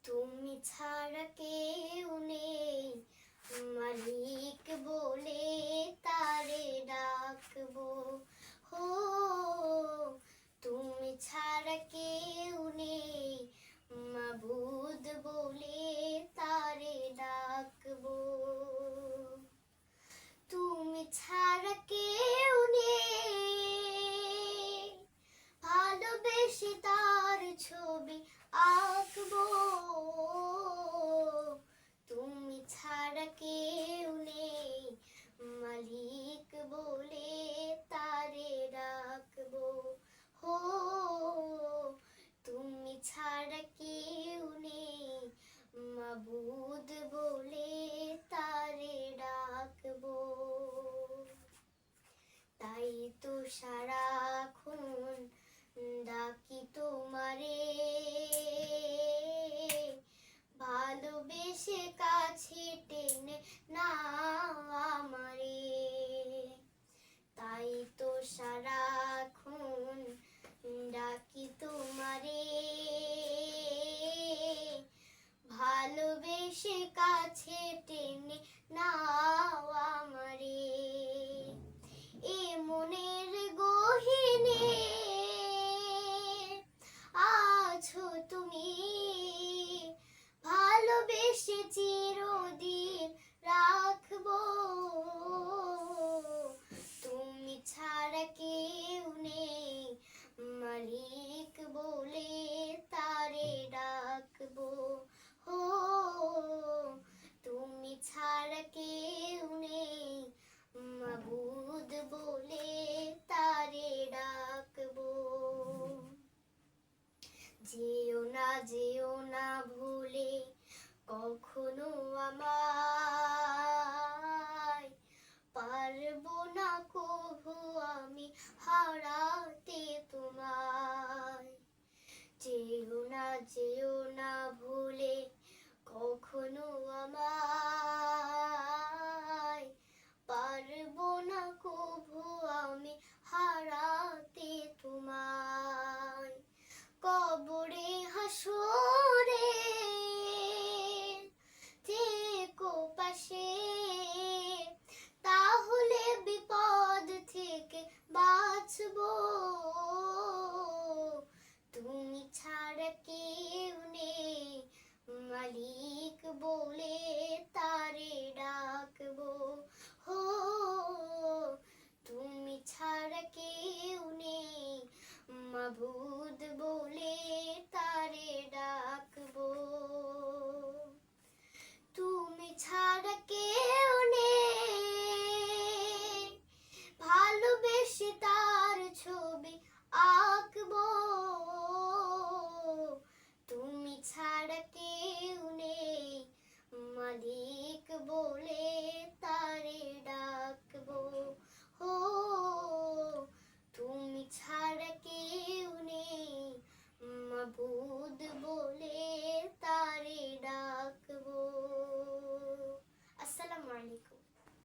তুমি ছাড়া কেউ নেই, মালিক বলে তারে ডাকবো। হো, তুমি ছাড়া কেউ নেই, মাবুদ বলে তারে ডাকবো। তুমি ছাড়া কেউ নেই, ভালোবেসে তার ছবি আঁকবো। তুমি ছাড়া কেউ নেই, মালিক বলে তারে ডাকবো। হো, তুমি ছাড়া কেউ নেই, মাবুদ বলে তারে ডাকবো। তাই তো সারাক্ষণ ডাকি তোমারে, ভালোবেসে কাছে টেনে নাও আমারে। তাই তো সারাক্ষণ ডাকি তোমারে, ভালোবেসে কাছে টেনে নাও আমারে। এ মনের গহীনে আছো তুমি, ভালোবেসে চিরদিন রাখবো। তুমি ছাড়া কেউ নেই, মালিক বলে তারে ডাকবো। হো, তুমি ছাড়া কেউ নেই, মাবুদ বলে তারে ডাকবো। যেও না ভুলে কখনো আমায়, পারবো না কভু আমি হারাতে তোমায়। যেও না ভুলে কখনো আমায়, পারবো না কভু আমি হারাতে তোমায়। কবরে